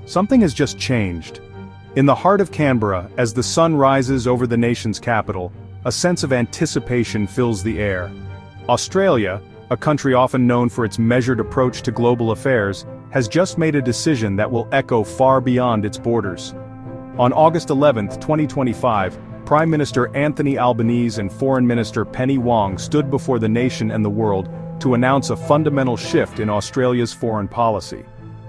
Something has just changed. In the heart of Canberra, as the sun rises over the nation's capital, a sense of anticipation fills the air. Australia, a country often known for its measured approach to global affairs, has just made a decision that will echo far beyond its borders. On August 11, 2025, Prime Minister Anthony Albanese and Foreign Minister Penny Wong stood before the nation and the world to announce a fundamental shift in Australia's foreign policy: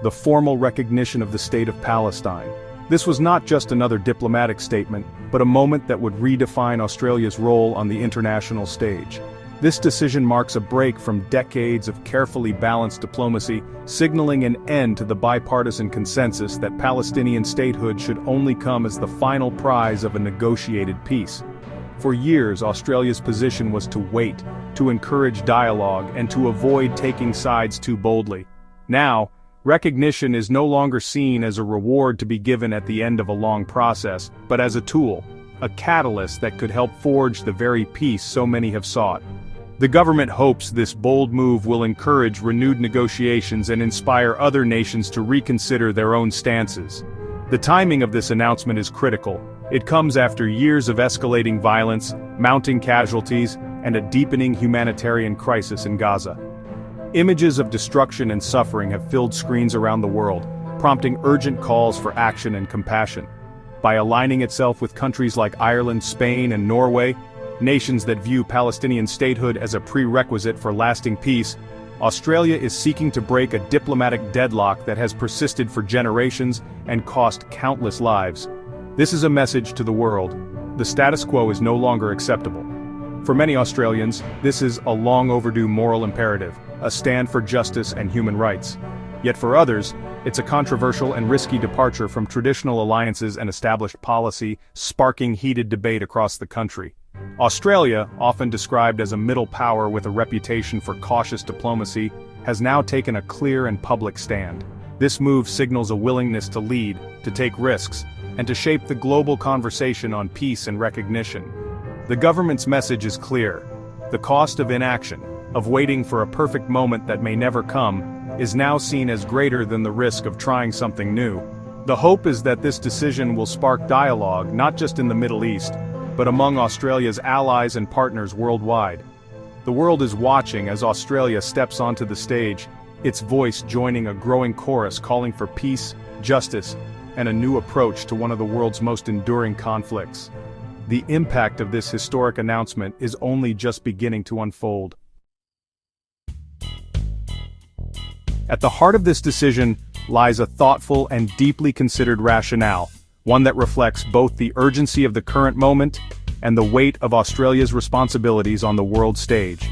the formal recognition of the State of Palestine. This was not just another diplomatic statement, but a moment that would redefine Australia's role on the international stage. This decision marks a break from decades of carefully balanced diplomacy, signaling an end to the bipartisan consensus that Palestinian statehood should only come as the final prize of a negotiated peace. For years, Australia's position was to wait, to encourage dialogue, and to avoid taking sides too boldly. Now, recognition is no longer seen as a reward to be given at the end of a long process, but as a tool, a catalyst that could help forge the very peace so many have sought. The government hopes this bold move will encourage renewed negotiations and inspire other nations to reconsider their own stances. The timing of this announcement is critical. It comes after years of escalating violence, mounting casualties, and a deepening humanitarian crisis in Gaza. Images of destruction and suffering have filled screens around the world, prompting urgent calls for action and compassion. By aligning itself with countries like Ireland, Spain, and Norway, nations that view Palestinian statehood as a prerequisite for lasting peace, Australia is seeking to break a diplomatic deadlock that has persisted for generations and cost countless lives. This is a message to the world: the status quo is no longer acceptable. For many Australians, this is a long overdue moral imperative, a stand for justice and human rights. Yet for others, it's a controversial and risky departure from traditional alliances and established policy, sparking heated debate across the country. Australia, often described as a middle power with a reputation for cautious diplomacy, has now taken a clear and public stand. This move signals a willingness to lead, to take risks, and to shape the global conversation on peace and recognition. The government's message is clear: the cost of inaction, of waiting for a perfect moment that may never come, is now seen as greater than the risk of trying something new. The hope is that this decision will spark dialogue not just in the Middle East, but among Australia's allies and partners worldwide. The world is watching as Australia steps onto the stage, its voice joining a growing chorus calling for peace, justice, and a new approach to one of the world's most enduring conflicts. The impact of this historic announcement is only just beginning to unfold. At the heart of this decision lies a thoughtful and deeply considered rationale, one that reflects both the urgency of the current moment and the weight of Australia's responsibilities on the world stage.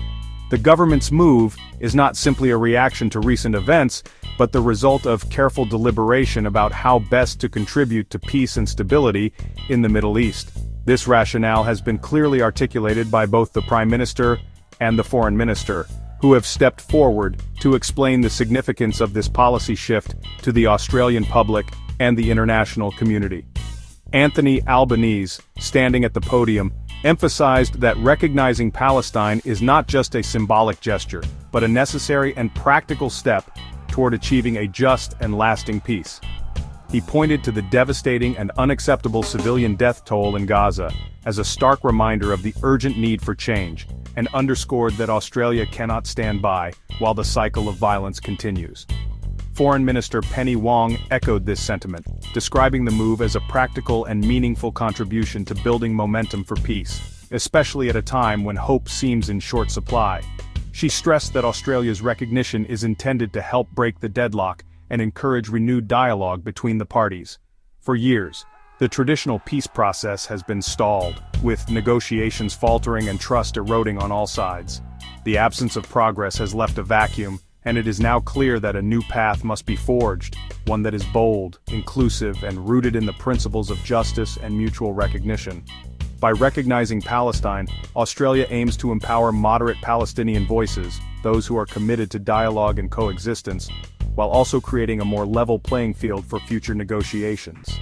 The government's move is not simply a reaction to recent events, but the result of careful deliberation about how best to contribute to peace and stability in the Middle East. This rationale has been clearly articulated by both the Prime Minister and the Foreign Minister, who have stepped forward to explain the significance of this policy shift to the Australian public and the international community. Anthony Albanese, standing at the podium, emphasized that recognizing Palestine is not just a symbolic gesture, but a necessary and practical step toward achieving a just and lasting peace. He pointed to the devastating and unacceptable civilian death toll in Gaza as a stark reminder of the urgent need for change, and underscored that Australia cannot stand by while the cycle of violence continues. Foreign Minister Penny Wong echoed this sentiment, describing the move as a practical and meaningful contribution to building momentum for peace, especially at a time when hope seems in short supply. She stressed that Australia's recognition is intended to help break the deadlock and encourage renewed dialogue between the parties. For years, the traditional peace process has been stalled, with negotiations faltering and trust eroding on all sides. The absence of progress has left a vacuum, and it is now clear that a new path must be forged, one that is bold, inclusive, and rooted in the principles of justice and mutual recognition. By recognizing Palestine, Australia aims to empower moderate Palestinian voices, those who are committed to dialogue and coexistence, while also creating a more level playing field for future negotiations.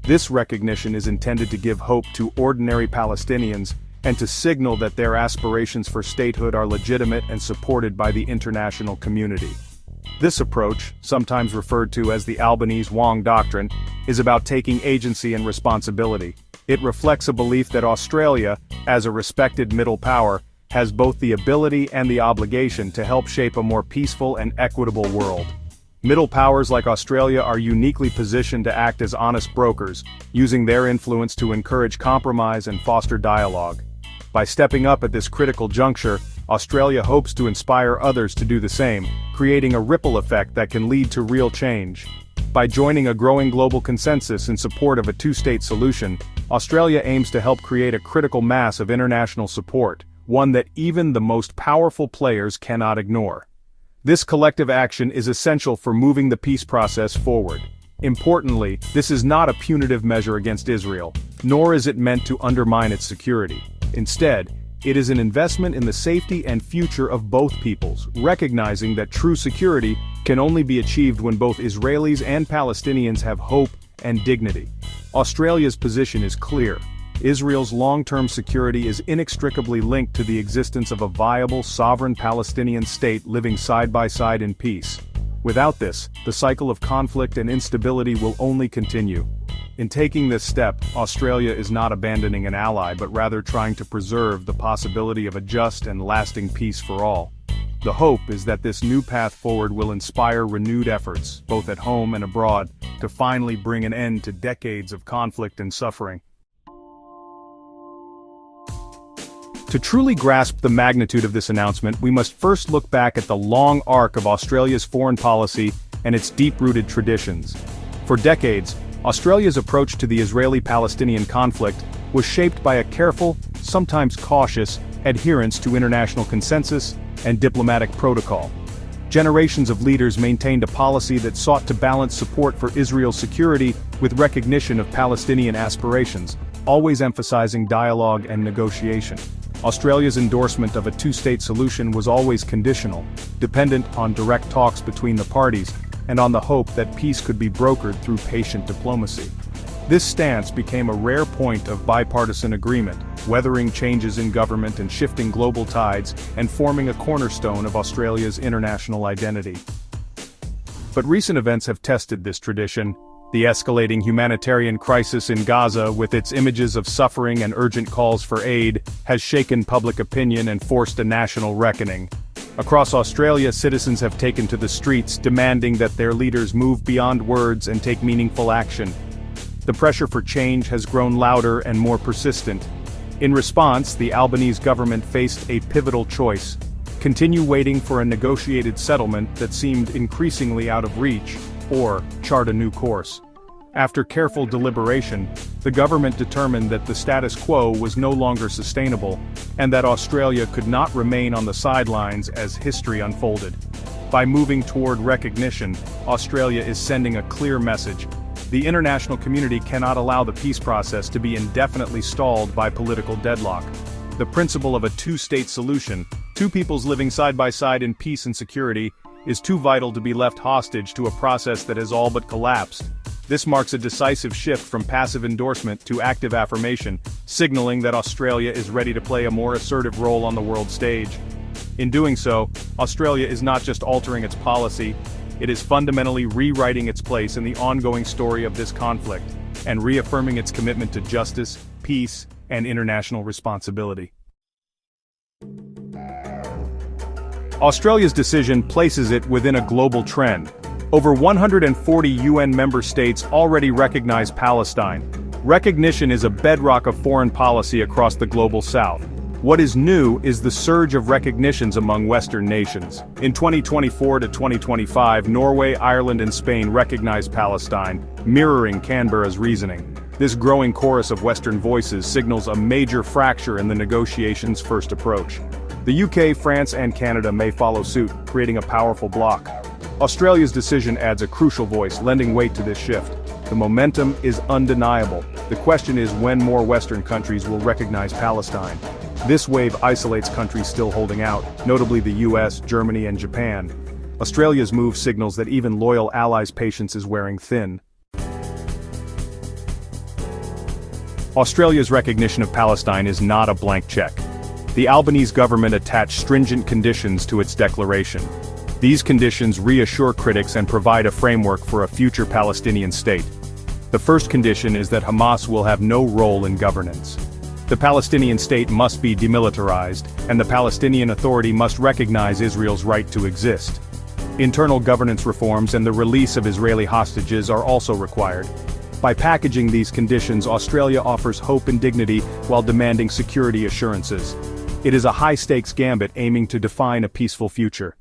This recognition is intended to give hope to ordinary Palestinians and to signal that their aspirations for statehood are legitimate and supported by the international community. This approach, sometimes referred to as the Albanese-Wong Doctrine, is about taking agency and responsibility. It reflects a belief that Australia, as a respected middle power, has both the ability and the obligation to help shape a more peaceful and equitable world. Middle powers like Australia are uniquely positioned to act as honest brokers, using their influence to encourage compromise and foster dialogue. By stepping up at this critical juncture, Australia hopes to inspire others to do the same, creating a ripple effect that can lead to real change. By joining a growing global consensus in support of a two-state solution, Australia aims to help create a critical mass of international support, one that even the most powerful players cannot ignore. This collective action is essential for moving the peace process forward. Importantly, this is not a punitive measure against Israel, nor is it meant to undermine its security. Instead, it is an investment in the safety and future of both peoples, recognizing that true security can only be achieved when both Israelis and Palestinians have hope and dignity. Australia's position is clear. Israel's long-term security is inextricably linked to the existence of a viable, sovereign Palestinian state living side by side in peace. Without this, the cycle of conflict and instability will only continue. In taking this step, Australia is not abandoning an ally but rather trying to preserve the possibility of a just and lasting peace for all. The hope is that this new path forward will inspire renewed efforts, both at home and abroad, to finally bring an end to decades of conflict and suffering. To truly grasp the magnitude of this announcement, we must first look back at the long arc of Australia's foreign policy and its deep-rooted traditions. For decades, Australia's approach to the Israeli-Palestinian conflict was shaped by a careful, sometimes cautious, adherence to international consensus and diplomatic protocol. Generations of leaders maintained a policy that sought to balance support for Israel's security with recognition of Palestinian aspirations, always emphasizing dialogue and negotiation. Australia's endorsement of a two-state solution was always conditional, dependent on direct talks between the parties, and on the hope that peace could be brokered through patient diplomacy. This stance became a rare point of bipartisan agreement, weathering changes in government and shifting global tides, and forming a cornerstone of Australia's international identity. But recent events have tested this tradition. The escalating humanitarian crisis in Gaza, with its images of suffering and urgent calls for aid, has shaken public opinion and forced a national reckoning. Across Australia, citizens have taken to the streets, demanding that their leaders move beyond words and take meaningful action. The pressure for change has grown louder and more persistent. In response, the Albanese government faced a pivotal choice: continue waiting for a negotiated settlement that seemed increasingly out of reach, or chart a new course. After careful deliberation, the government determined that the status quo was no longer sustainable, and that Australia could not remain on the sidelines as history unfolded. By moving toward recognition, Australia is sending a clear message: the international community cannot allow the peace process to be indefinitely stalled by political deadlock. The principle of a two-state solution, two peoples living side by side in peace and security, is too vital to be left hostage to a process that has all but collapsed. This marks a decisive shift from passive endorsement to active affirmation, signaling that Australia is ready to play a more assertive role on the world stage. In doing so, Australia is not just altering its policy, it is fundamentally rewriting its place in the ongoing story of this conflict, and reaffirming its commitment to justice, peace, and international responsibility. Australia's decision places it within a global trend. Over 140 UN member states already recognize Palestine. Recognition is a bedrock of foreign policy across the global south. What is new is the surge of recognitions among Western nations. In 2024 to 2025, Norway, Ireland, and Spain recognized Palestine, mirroring Canberra's reasoning. This growing chorus of Western voices signals a major fracture in the negotiations' first approach. The UK, France, and Canada may follow suit, creating a powerful bloc. Australia's decision adds a crucial voice, lending weight to this shift. The momentum is undeniable. The question is when more Western countries will recognize Palestine. This wave isolates countries still holding out, notably the US, Germany, and Japan. Australia's move signals that even loyal allies' patience is wearing thin. Australia's recognition of Palestine is not a blank check. The Albanese government attached stringent conditions to its declaration. These conditions reassure critics and provide a framework for a future Palestinian state. The first condition is that Hamas will have no role in governance. The Palestinian state must be demilitarized, and the Palestinian Authority must recognize Israel's right to exist. Internal governance reforms and the release of Israeli hostages are also required. By packaging these conditions, Australia offers hope and dignity while demanding security assurances. It is a high-stakes gambit aiming to define a peaceful future.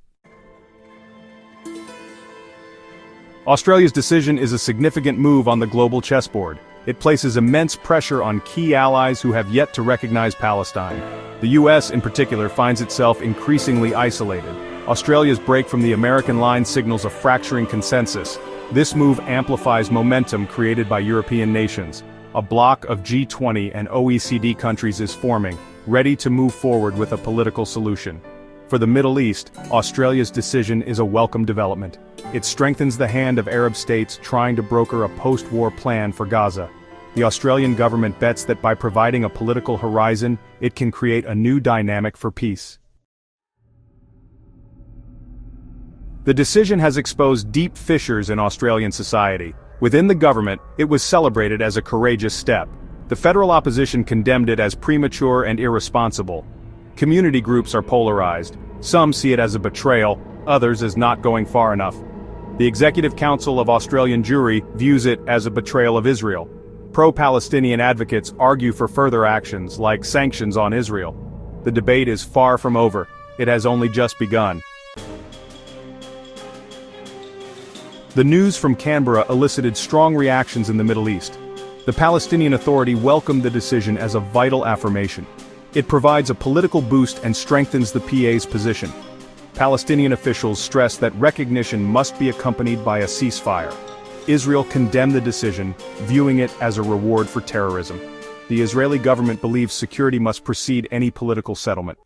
Australia's decision is a significant move on the global chessboard. It places immense pressure on key allies who have yet to recognize Palestine. The US, in particular, finds itself increasingly isolated. Australia's break from the American line signals a fracturing consensus. This move amplifies momentum created by European nations. A bloc of G20 and OECD countries is forming, ready to move forward with a political solution. For the Middle East, Australia's decision is a welcome development. It strengthens the hand of Arab states trying to broker a post-war plan for Gaza. The Australian government bets that by providing a political horizon, it can create a new dynamic for peace. The decision has exposed deep fissures in Australian society. Within the government, it was celebrated as a courageous step. The federal opposition condemned it as premature and irresponsible. Community groups are polarized. Some see it as a betrayal, others as not going far enough. The Executive Council of Australian Jewry views it as a betrayal of Israel. Pro-Palestinian advocates argue for further actions, like sanctions on Israel. The debate is far from over. It has only just begun. The news from Canberra elicited strong reactions in the Middle East. The Palestinian Authority welcomed the decision as a vital affirmation. It provides a political boost and strengthens the PA's position. Palestinian officials stress that recognition must be accompanied by a ceasefire. Israel condemned the decision, viewing it as a reward for terrorism. The Israeli government believes security must precede any political settlement.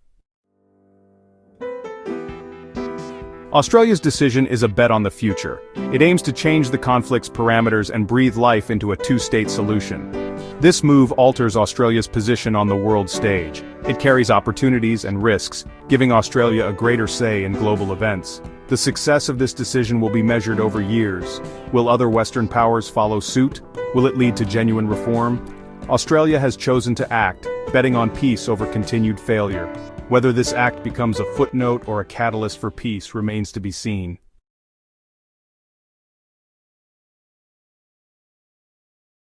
Australia's decision is a bet on the future. It aims to change the conflict's parameters and breathe life into a two-state solution. This move alters Australia's position on the world stage. It carries opportunities and risks, giving Australia a greater say in global events. The success of this decision will be measured over years. Will other Western powers follow suit? Will it lead to genuine reform? Australia has chosen to act, betting on peace over continued failure. Whether this act becomes a footnote or a catalyst for peace remains to be seen.